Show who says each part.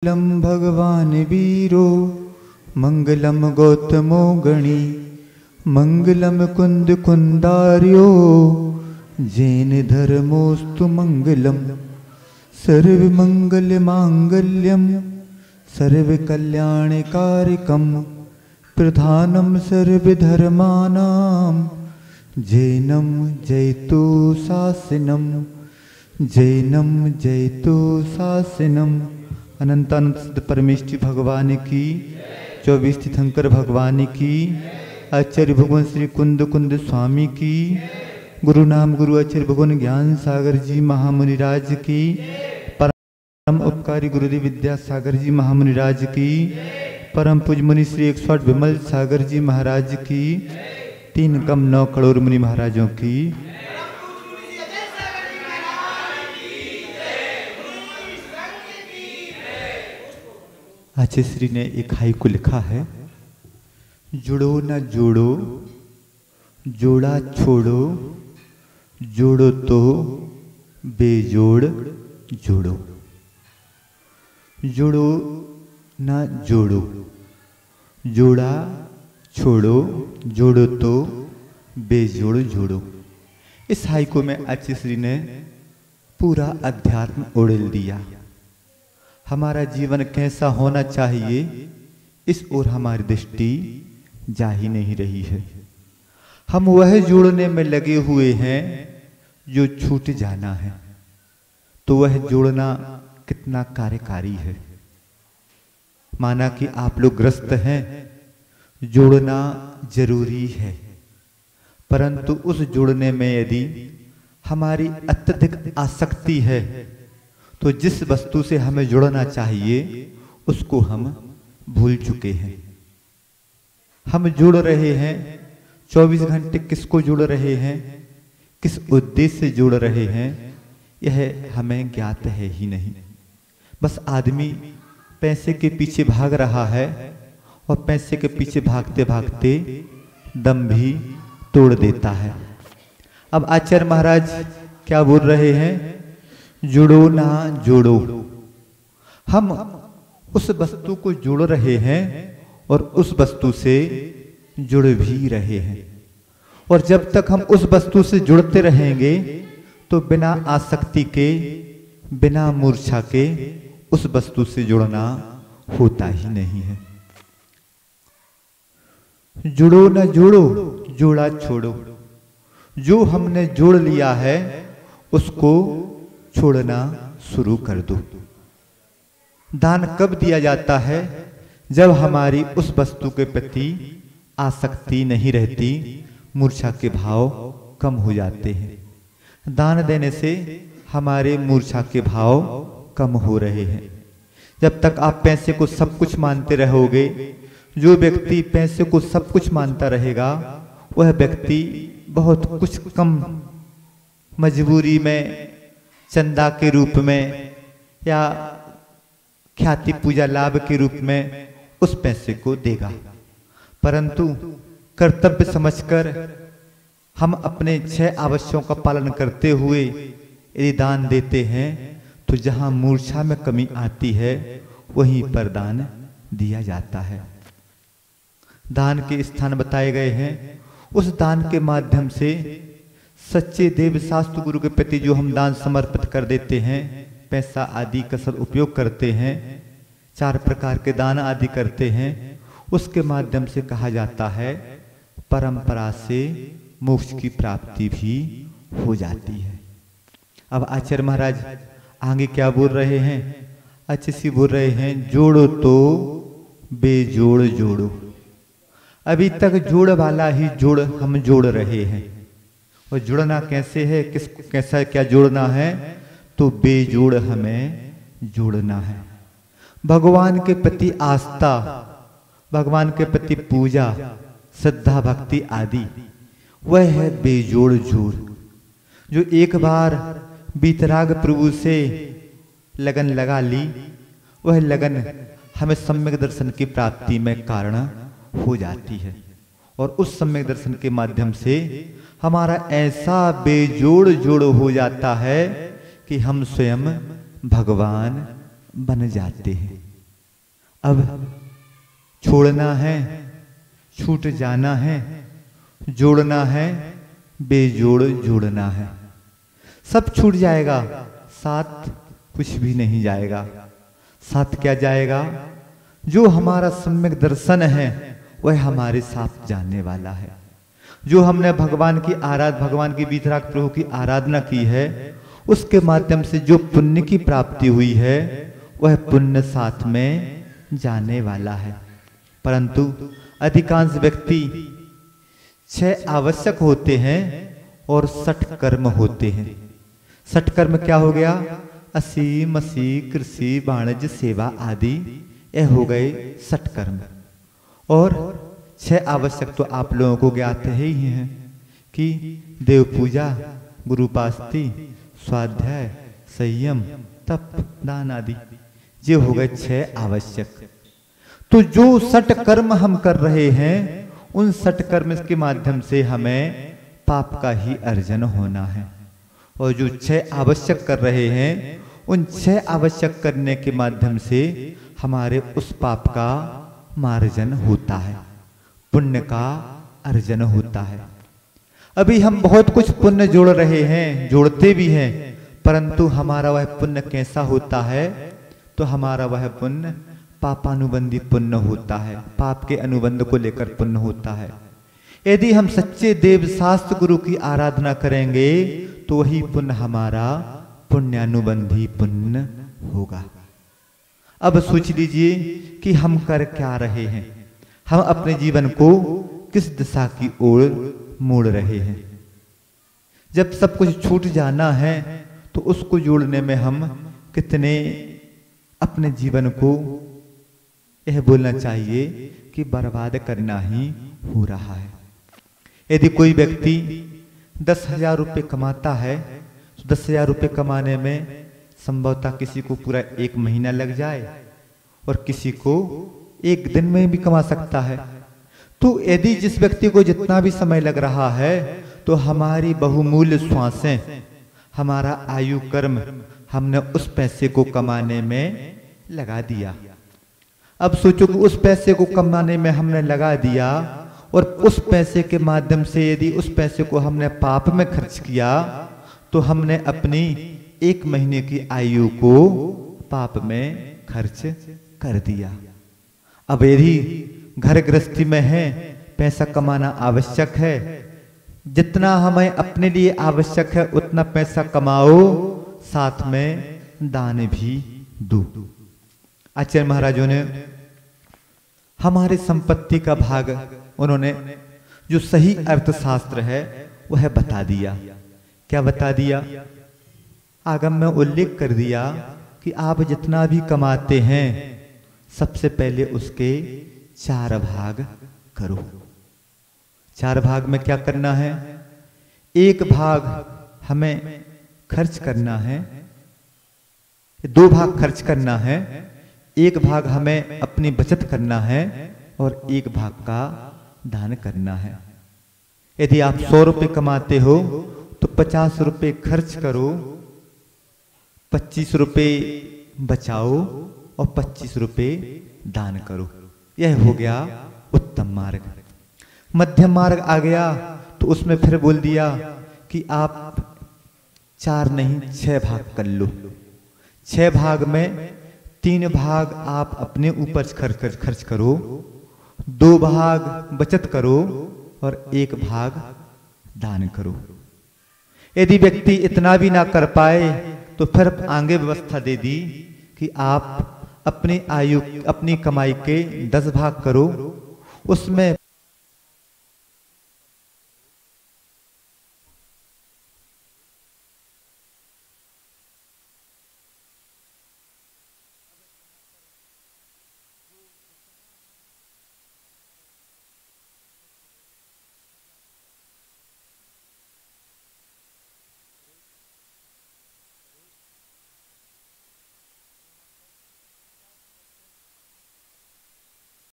Speaker 1: मंगलम भगवान वीरो मंगलम गौतमो गणी मंगलम कुंद कुंदार्यो जैन धर्मोस्तु मंगलम सर्व मंगल मांगल्यम सर्व कल्याणकारिकम प्रधानम सर्व धर्मानां जैनम जयतु शासनम जैनम जयतु शासनम। अनंत अनंत सिद्ध परमेष्टि भगवान की 24 तीर्थंकर भगवान की आचार्य भगवान श्री कुंद कुंद स्वामी की गुरु नाम गुरु आचार्य भगवान ज्ञान सागर जी महामुनिराज की परम उपकारी गुरुदेव विद्यासागर जी महामुनिराज की परम पूज मुनि श्री 108 विमल सागर जी महाराज की 3 कम 9 करोड़ मुनि महाराजों की। आचार्य श्री ने एक हाइकु लिखा है, जुड़ो न जोड़ो जोड़ा छोड़ो जोड़ो तो बेजोड़ जोड़ो। जोड़ो न जोड़ो जोड़ा छोड़ो जोड़ो तो बेजोड़ जोड़ो। इस हाइकु में आचार्य श्री ने पूरा अध्यात्म उड़ेल दिया। हमारा जीवन कैसा होना चाहिए इस ओर हमारी दृष्टि जा ही नहीं रही है। हम वह जोड़ने में लगे हुए हैं जो छूट जाना है, तो वह जोड़ना कितना कार्यकारी है। माना कि आप लोग ग्रस्त हैं, जोड़ना जरूरी है, परंतु उस जोड़ने में यदि हमारी अत्यधिक आसक्ति है तो जिस वस्तु से हमें जुड़ना चाहिए उसको हम भूल चुके हैं। हम जुड़ रहे हैं 24 घंटे, किसको जुड़ रहे हैं, किस उद्देश्य से जुड़ रहे हैं, यह हमें ज्ञात है ही नहीं। बस आदमी पैसे के पीछे भाग रहा है और पैसे के पीछे भागते भागते दम भी तोड़ देता है। अब आचार्य महाराज क्या बोल रहे हैं, जुड़ो ना जोड़ो। हम उस वस्तु को जोड़ रहे हैं और उस वस्तु से जुड़ भी रहे हैं, और जब तक हम उस वस्तु से जुड़ते रहेंगे तो बिना आसक्ति के बिना मूर्छा के उस वस्तु से जुड़ना होता ही नहीं है। जुड़ो ना जोड़ो जोड़ा छोड़ो। जो हमने जोड़ लिया है उसको छोड़ना शुरू कर दो। दान कब दिया जाता है, जब हमारी उस वस्तु के प्रति आसक्ति नहीं रहती, मूर्छा के भाव कम हो जाते हैं। दान देने से हमारे मूर्छा के भाव कम हो रहे हैं। जब तक आप पैसे को सब कुछ मानते रहोगे, जो व्यक्ति पैसे को सब कुछ मानता रहेगा वह व्यक्ति बहुत कुछ कम मजबूरी में चंदा के रूप में या ख्याति पूजा लाभ के रूप में उस पैसे को देगा। परंतु कर्तव्य समझकर हम अपने 6 आवश्यकों का पालन करते हुए यदि दान देते हैं तो जहां मूर्छा में कमी आती है वहीं पर दान दिया जाता है। दान के स्थान बताए गए हैं। उस दान के माध्यम से सच्चे देव शास्त्र गुरु के प्रति जो हम दान समर्पित कर देते हैं, पैसा आदि का सदुपयोग करते हैं, 4 प्रकार के दान आदि करते हैं, उसके माध्यम से कहा जाता है परंपरा से मोक्ष की प्राप्ति भी हो जाती है। अब आचार्य महाराज आगे क्या बोल रहे हैं, अच्छे से बोल रहे हैं, जोड़ो तो बेजोड़ जोड़ो। अभी तक जोड़ वाला ही जोड़ हम जोड़ रहे हैं, और जुड़ना कैसे है, किसको कैसा क्या जोड़ना है, तो बेजोड़ हमें जोड़ना है। भगवान के प्रति आस्था, भगवान के प्रति पूजा, श्रद्धा भक्ति आदि, वह है बेजोड़ जोड़। जो एक बार बीतराग प्रभु से लगन लगा ली, वह लगन हमें सम्यक दर्शन की प्राप्ति में कारण हो जाती है, और उस सम्यक दर्शन के माध्यम से हमारा ऐसा बेजोड़ जोड़ हो जाता है कि हम स्वयं भगवान बन जाते हैं। अब छोड़ना है, छूट जाना है, जोड़ना है, बेजोड़ जोड़ना है। सब छूट जाएगा, साथ कुछ भी नहीं जाएगा। साथ क्या जाएगा? जो हमारा सम्यक दर्शन है वह हमारे साथ जाने वाला है। जो हमने भगवान की वीतराग प्रभु की आराधना की है, उसके माध्यम से जो पुण्य की प्राप्ति हुई है वह पुण्य साथ में जाने वाला है। परंतु अधिकांश व्यक्ति 6 आवश्यक होते हैं और 60 कर्म होते हैं। 60 कर्म क्या हो गया? असी, मसी, कृषि, वाणिज्य, सेवा आदि, यह हो गए 60 कर्म। और 6 आवश्यक तो आप लोगों को ज्ञात है ही हैं कि देव पूजा, गुरुपास्ति, स्वाध्याय, संयम, तप, दान आदि, ये हो गए 6 आवश्यक। तो जो 60 कर्म हम कर रहे हैं, उन 60 कर्म के माध्यम से हमें पाप का ही अर्जन होना है। और जो 6 आवश्यक कर रहे हैं, उन 6 आवश्यक करने के माध्यम से हमारे उस पाप का मार्जन होता है, पुण्य का अर्जन होता है। अभी हम बहुत कुछ पुण्य जोड़ रहे हैं, जोड़ते भी हैं, परंतु हमारा वह पुण्य कैसा होता है? तो हमारा वह पुण्य पापानुबंधी पुण्य होता है, पाप के अनुबंध को लेकर पुण्य होता है। यदि हम सच्चे देव शास्त्र गुरु की आराधना करेंगे तो वही पुण्य हमारा पुण्यानुबंधी पुण्य होगा। अब सोच लीजिए कि हम कर क्या रहे हैं, हम अपने जीवन को किस दिशा की ओर मोड़ रहे हैं। जब सब कुछ छूट जाना है तो उसको जोड़ने में हम कितने अपने जीवन को यह बोलना चाहिए कि बर्बाद करना ही हो रहा है। यदि कोई व्यक्ति 10,000 रुपये कमाता है तो 10,000 रुपये कमाने में संभवतः किसी को पूरा 1 महीना लग जाए और किसी को 1 दिन में भी कमा सकता है। तो यदि जिस व्यक्ति को जितना भी समय लग रहा है, तो हमारी बहुमूल्य श्वासें, हमारा आयु कर्म हमने उस पैसे को कमाने में लगा दिया। अब सोचो कि उस पैसे को कमाने में हमने लगा दिया और उस पैसे के माध्यम से यदि उस पैसे को हमने पाप में खर्च किया तो हमने अपनी 1 महीने की आयु को पाप में खर्च कर दिया। अब यदि घर गृहस्थी में है, पैसा कमाना आवश्यक है, जितना हमें अपने लिए आवश्यक है उतना पैसा कमाओ, साथ में दान भी दो। आचार्य महाराजों ने हमारे संपत्ति का भाग, उन्होंने जो सही अर्थशास्त्र है वह बता दिया। क्या बता दिया? आगम में उल्लेख कर दिया कि आप जितना भी कमाते हैं सबसे पहले उसके 4 भाग करो। 4 भाग में क्या करना है? 1 भाग हमें खर्च करना है, 2 भाग खर्च करना है, 1 भाग हमें अपनी बचत करना है और 1 भाग का दान करना है। यदि आप 100 रुपये कमाते हो तो 50 रुपये खर्च करो, 25 रुपये बचाओ और 25 रुपये दान करो। यह हो गया उत्तम मार्ग। मध्यम मार्ग आ गया तो उसमें फिर बोल दिया कि आप 4 नहीं 6 भाग कर लो। 6 भाग में 3 भाग आप अपने ऊपर खर्च करो, 2 भाग बचत करो और 1 भाग दान करो। यदि व्यक्ति इतना भी ना कर पाए तो फिर आगे व्यवस्था दे दी कि आप अपनी कमाई के 10 भाग करो, उसमें